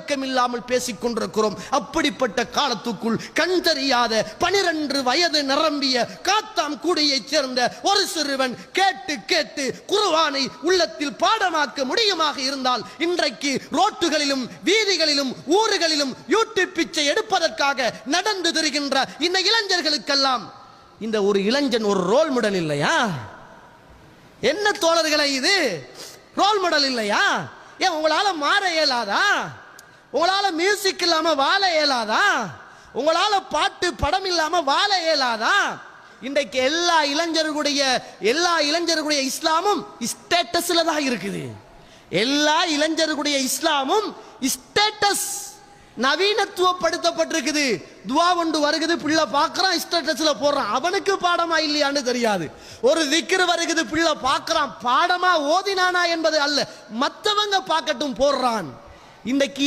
விளக்கம் இல்லாமல் பேசிக் கொண்டிருக்கிறோம். அப்படிப்பட்ட காலத்துக்குள் கண் தெரியாத 12 வயது நிரம்பிய காத்தாம் கூடியைச் சேர்ந்த ஒரு சிறுவன் கேட்டு கேட்டு குர்ஆனை உள்ளத்தில் பாடமாக்க முடியுமாக இருந்தால் இன்றைக்கு ரோட்டுகளிலும் வீதிகளிலும் ஊர்களிலும் யூடியூப் பிச்சை எடுப்பதற்காக நடந்து திரிகின்ற இந்த இளைஞர்களுக்கெல்லாம் இந்த ஒரு இளைஞன் ஒரு ரோல் மாடல் இல்லையா? என்ன தோழர்களே, இது ரோல் மாடல் இல்லையா? ஏன் உங்களால மாற இயலாதா? உங்களால மியூசிக் இல்லாம வாழ இயலாதா? உங்களால பாட்டு படம் இல்லாம வாழ இயலாதா? இன்றைக்கு எல்லா இளைஞர்களுடைய இஸ்லாமும் ஸ்டேட்டஸ்ல தான் இருக்குது. எல்லா இளைஞர்களுடைய இஸ்லாமும் ஸ்டேட்டஸ் நவீனத்துவப்படுத்தப்பட்டிருக்குது. துவா கொண்டு வருகுது, பிள்ளை பார்க்கறான், ஸ்டேட்டஸ்ல போடுறான். அவனுக்கு பாடமா இல்லையான்னு தெரியாது. ஒரு திக்ர் வருகுது, பிள்ளை பார்க்கறான், பாடமா ஓதினானா என்பது அல்ல, மற்றவங்க பார்க்கட்டும் போடுறான். இன்றைக்கு